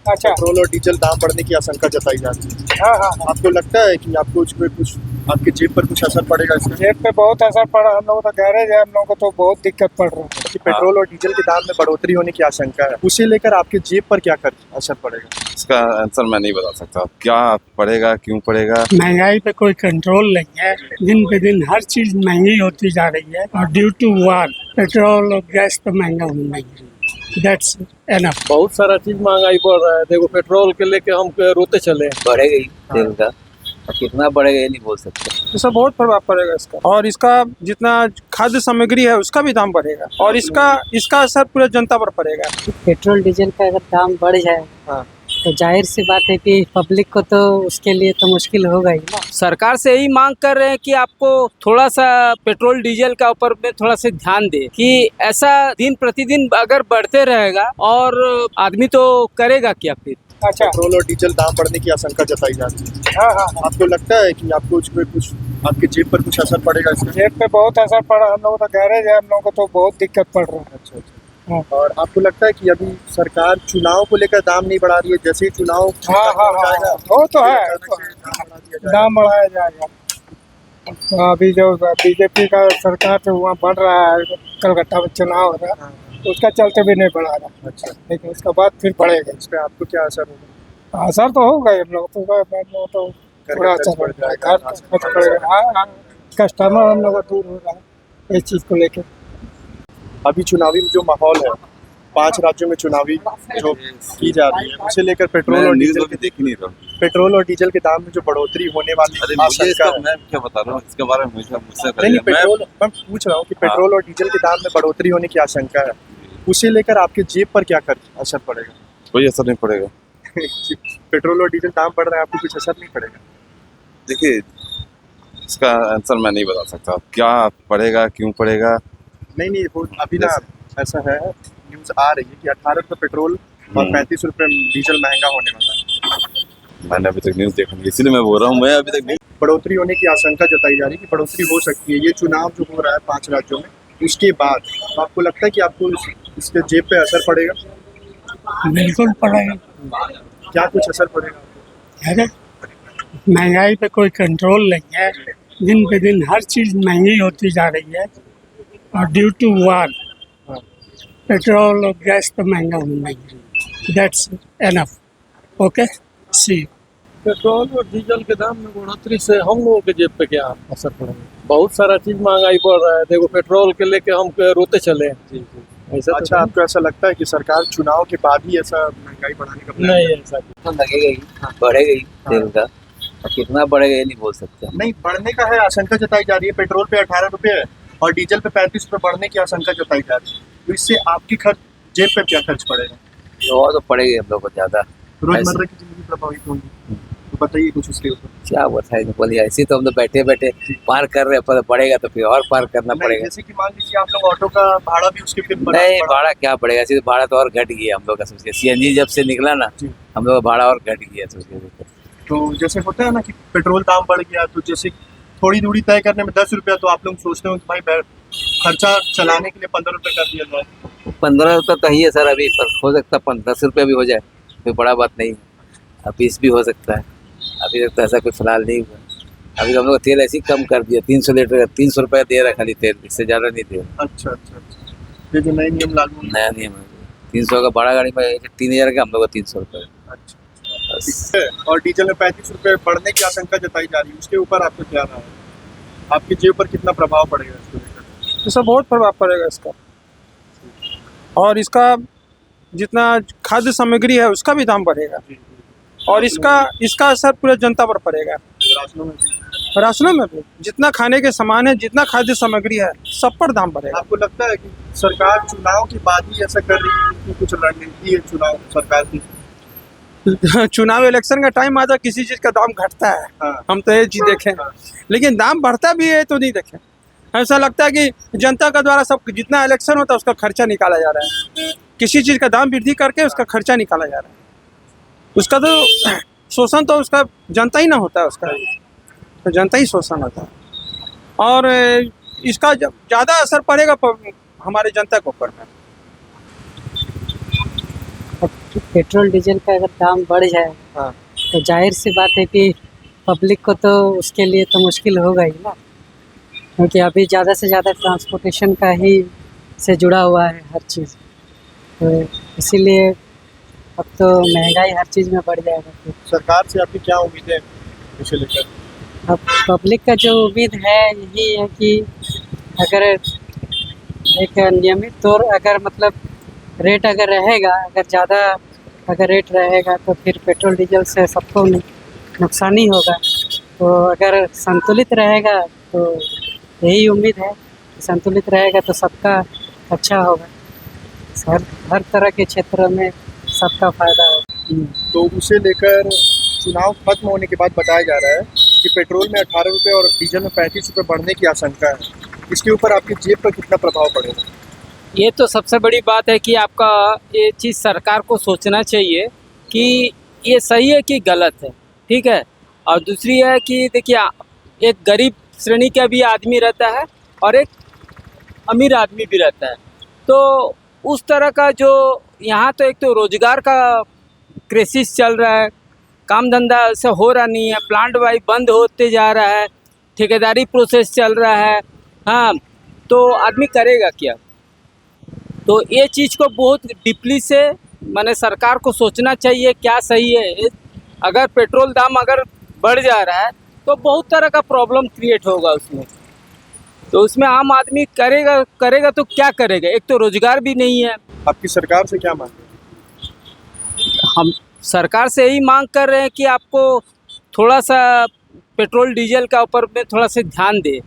अच्छा। पेट्रोल और डीजल दाम बढ़ने की आशंका जताई जा रही है। हाँ हाँ हाँ। आपको लगता है कि आपको इसमें कुछ आपके जेब पर कुछ असर पड़ेगा इसका? जेब पे बहुत असर पड़ा, हम लोग तो गैरेज है, हम लोग को तो बहुत दिक्कत पड़ रहा है। कि पेट्रोल और डीजल के दाम में बढ़ोतरी होने की आशंका है, उसे लेकर आपके जेब पर क्या असर पड़ेगा? इसका आंसर मैं नहीं बता सकता, क्या पड़ेगा, क्यों पड़ेगा। महंगाई पे कोई कंट्रोल नहीं है। दिन पे दिन हर चीज महंगी होती जा रही है और ड्यू टू वार पेट्रोल और गैस तो महंगा होना ही है। That's enough. बहुत सारा चीज महंगाई बढ़ रहा है। देखो पेट्रोल के लेके हम रोते चले हैं। बढ़ेगा ही तेल का, और कितना बढ़ेगा ये नहीं बोल सकते। इसका बहुत प्रभाव पड़ेगा इसका, और इसका जितना खाद्य सामग्री है उसका भी दाम बढ़ेगा, और इसका असर पूरे जनता पर पड़ेगा। पेट्रोल डीजल का अगर दाम बढ़ जाए हाँ। तो जाहिर सी बात है कि पब्लिक को तो उसके लिए तो मुश्किल होगा ही ना। सरकार से यही मांग कर रहे हैं कि आपको थोड़ा सा पेट्रोल डीजल का ऊपर में थोड़ा सा ध्यान दे, कि ऐसा दिन प्रतिदिन अगर बढ़ते रहेगा और आदमी तो करेगा क्या फिर। अच्छा। पेट्रोल और डीजल दाम बढ़ने की आशंका जताई जा रही है। हाँ हाँ हाँ। आपको लगता है कि आपको इसमें कुछ आपके जेब पर कुछ असर पड़ेगा इसका? जेब पे बहुत असर पड़ा, हम लोग तो गैरेज है, हम लोग को तो बहुत दिक्कत पड़ रहा है। अच्छा अच्छा। और आपको लगता है कि अभी सरकार चुनाव को लेकर दाम नहीं बढ़ा रही है, जैसे ही चुनाव हाँ हाँ हाँ, वो तो है, दाम बढ़ाया जाएगा। तो अभी जो बीजेपी का सरकार जो वहाँ बढ़ रहा है, कलकत्ता में चुनाव हो रहा है, उसका चलते भी नहीं बढ़ा रहा। अच्छा। लेकिन उसके बाद फिर बढ़ेगा। इस पे आपको क्या असर होगा? असर तो होगा ही, हम लोग तो पूरा असर पड़ जाएगा, घर खर्च पड़ेगा। हाँ हाँ, कस्टमर हम लोग का दूर हो रहा है इस चीज़ को लेकर। अभी चुनावी जो माहौल है, 5 राज्यों में चुनावी जो की जा रही है, उसे लेकर पेट्रोल और डीजल देख ही नहीं रहा हूँ। पेट्रोल और डीजल के दाम में जो बढ़ोतरी होने वाली अरे मुझे आशंका इसका है। मैं क्या बता रहा हूँ, इसके बारे में मुझसे नहीं पेट्रोल, मैं पूछ रहा हूँ कि पेट्रोल और डीजल के दाम में बढ़ोतरी होने की आशंका है, उसे लेकर आपके जेब पर क्या असर पड़ेगा? कोई असर नहीं पड़ेगा। पेट्रोल और डीजल दाम बढ़ रहा है, आपको कुछ असर नहीं पड़ेगा? देखिए, इसका आंसर मैं नहीं बता सकता, क्या पड़ेगा, क्यों पड़ेगा। नहीं वो अभी ना ऐसा है, न्यूज़ आ रही है कि 18 रुपये पेट्रोल और 35 रुपये डीजल महंगा होने वाला है। मैंने अभी तक न्यूज़ देखा नहीं, इसीलिए मैं बोल रहा हूँ, मैं अभी तक नहीं। बढ़ोतरी होने की आशंका जताई जा रही है कि बढ़ोतरी हो सकती है। ये चुनाव जो हो रहा है 5 राज्यों में, उसके बाद तो आपको लगता है कि आपको इसके जेब पे असर पड़ेगा? बिल्कुल पड़ेगा। क्या कुछ असर पड़ेगा? है ना? महंगाई पे कोई कंट्रोल नहीं है। दिन पे दिन हर चीज महंगी होती जा रही है और ड्यू टू वार पेट्रोल और गैस तो महंगा होना ही है। That's enough. Okay, see. Petrol और डीजल के दाम में बढ़ोतरी से हम लोगों के जेब पे क्या असर पड़ेगा? बहुत सारा चीज महंगाई बढ़ रहा है। देखो पेट्रोल के लेके हम रोते चले हैं। ऐसा अच्छा, आपको ऐसा लगता है कि सरकार चुनाव के बाद ही ऐसा महंगाई बढ़ाने का plan नहीं, ऐसा तो लगेगा ही, बढ़ेगा ही तेल का, और कितना बढ़ेगा ये नहीं बोल सकते। नहीं बढ़ने का है, आशंका जताई जा रही है। पेट्रोल पे 18 रुपये है और डीजल पे 35 रुपये बढ़ने की आशंका जताई जा रही है, तो इससे आपकी जेब पे क्या खर्च पड़ेगा? और तो पड़ेगा हम लोग को ज्यादा। रोजमर्रा की जिंदगी प्रभावित होगी, तो बताइए कुछ उसके ऊपर। क्या बताएंगे, बोलिए ऐसे तो हम लोग बैठे बैठे पार कर रहे हैं, पर बढ़ेगा तो फिर और पार करना नहीं, पड़ेगा। जैसे कि मान लीजिए आप लोग ऑटो का भाड़ा भी उसके फिर नहीं, भाड़ा क्या पड़ेगा, ऐसे तो भाड़ा तो और घट गया हम लोग का। सोचिए सीएनजी जब से निकला ना, जी। हम लोग का भाड़ा और घट गया। सोचिए तो जैसे होता है ना कि पेट्रोल दाम बढ़ गया, तो जैसे थोड़ी दूरी तय करने में 10 रुपया, तो आप लोग सोचते हो कि भाई खर्चा चलाने के लिए 15 रुपये कर दिया जाए। 15 रुपये तो ही है सर अभी, पर हो सकता है 10 रुपये भी हो जाए, कोई बड़ा बात नहीं है। 20 भी हो सकता है, अभी तक तो ऐसा कोई फिलहाल नहीं हुआ। अभी तो हम लोग तेल ऐसे ही कम कर दिया, 300 लीटर 300 रुपये दे रहा है खाली तेल, इससे ज़्यादा नहीं दे रहा। अच्छा अच्छा अच्छा, ये जो नए नियम लागू हुए। नया नियम है 300 का, बड़ा गाड़ी में 3000 का, हम लोग को 300 रुपये। अच्छा, और डीजल में 35 रुपये बढ़ने की आशंका जताई जा रही है, उसके ऊपर आपको क्या रहा है? आपकी जेब पर कितना प्रभाव पड़ेगा इसको लेकर? इसका बहुत प्रभाव पड़ेगा इसका, और इसका जितना खाद्य सामग्री है उसका भी दाम बढ़ेगा, और इसका असर पूरे जनता पर पड़ेगा। राशनों में भी? राशनों में भी, जितना खाने के सामान है, जितना खाद्य सामग्री है, सब पर दाम बढ़ेगा। आपको लगता है कि सरकार चुनाव के बाद ही ऐसा कर रही है कि कुछ रणनीति है चुनाव सरकार की? चुनाव इलेक्शन का टाइम आता, किसी चीज़ का दाम घटता है। हाँ। हम तो ये चीज़ देखें, लेकिन दाम बढ़ता भी है तो नहीं देखें। ऐसा लगता है कि जनता का द्वारा सब जितना इलेक्शन होता है उसका खर्चा निकाला जा रहा है, किसी चीज़ का दाम वृद्धि करके उसका खर्चा निकाला जा रहा है। उसका तो शोषण तो उसका जनता ही ना होता है, उसका तो जनता ही शोषण होता है, और इसका ज़्यादा असर पड़ेगा हमारे जनता के ऊपर में। अब पेट्रोल डीजल का अगर दाम बढ़ जाए हाँ। तो जाहिर सी बात है कि पब्लिक को तो उसके लिए तो मुश्किल होगा ही ना, क्योंकि अभी ज़्यादा से ज़्यादा ट्रांसपोर्टेशन का ही से जुड़ा हुआ है हर चीज़, तो इसीलिए अब तो महंगाई हर चीज़ में बढ़ जाएगा फिर। सरकार से आपकी क्या उम्मीदें हैं इसे लेकर? अब पब्लिक का जो उम्मीद है यही है कि अगर एक नियमित तौर अगर मतलब रेट अगर रहेगा, अगर ज़्यादा अगर रेट रहेगा तो फिर पेट्रोल डीजल से सबको नुकसान ही होगा। तो अगर संतुलित रहेगा तो यही उम्मीद है कि संतुलित रहेगा तो सबका अच्छा होगा, हर तरह के क्षेत्र में सबका फायदा होगा। तो उसे लेकर चुनाव खत्म होने के बाद बताया जा रहा है कि पेट्रोल में 18 रुपये और डीजल में 35 रुपये बढ़ने की आशंका है। इसके ऊपर आपकी जेब पर कितना प्रभाव पड़ेगा? ये तो सबसे बड़ी बात है कि आपका ये चीज़ सरकार को सोचना चाहिए कि ये सही है कि गलत है, ठीक है। और दूसरी है कि देखिए, एक गरीब श्रेणी का भी आदमी रहता है और एक अमीर आदमी भी रहता है, तो उस तरह का जो यहाँ तो एक तो रोजगार का क्राइसिस चल रहा है, काम धंधा से हो रहा नहीं है, प्लांट वाई बंद होते जा रहा है, ठेकेदारी प्रोसेस चल रहा है, हाँ, तो आदमी करेगा क्या? तो ये चीज़ को बहुत डीपली से माने सरकार को सोचना चाहिए क्या सही है। अगर पेट्रोल दाम अगर बढ़ जा रहा है तो बहुत तरह का प्रॉब्लम क्रिएट होगा उसमें, तो उसमें आम आदमी करेगा तो क्या करेगा? एक तो रोजगार भी नहीं है। आपकी सरकार से क्या मांग है? हम सरकार से यही मांग कर रहे हैं कि आपको थोड़ा सा पेट्रोल डीजल का ऊपर में थोड़ा सा ध्यान दे,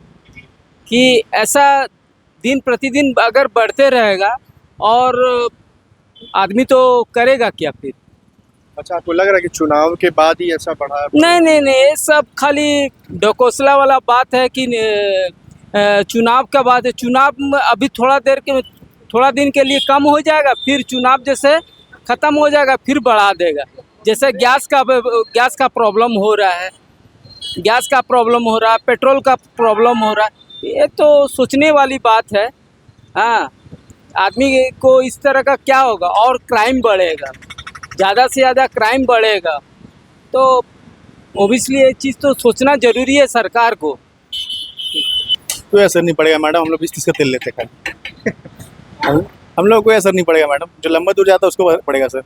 कि ऐसा दिन प्रतिदिन अगर बढ़ते रहेगा और आदमी तो करेगा क्या फिर? अच्छा, आपको लग रहा है कि चुनाव के बाद ही ऐसा बढ़ा है? नहीं, ये सब खाली ढकोसला वाला बात है कि चुनाव का बात है। चुनाव में अभी थोड़ा दिन के लिए कम हो जाएगा, फिर चुनाव जैसे ख़त्म हो जाएगा फिर बढ़ा देगा। जैसे गैस का प्रॉब्लम हो रहा है, पेट्रोल का प्रॉब्लम हो रहा है, ये तो सोचने वाली बात है। हाँ, आदमी को इस तरह का क्या होगा और क्राइम बढ़ेगा, ज़्यादा से ज़्यादा क्राइम बढ़ेगा, तो ओबियसली ये चीज़ तो सोचना ज़रूरी है सरकार को। कोई असर नहीं पड़ेगा मैडम, हम लोग 20-30 का तेल लेते हैं। हम लोग कोई असर नहीं पड़ेगा मैडम, जो लंबा दूर जाता है उसको पड़ेगा सर।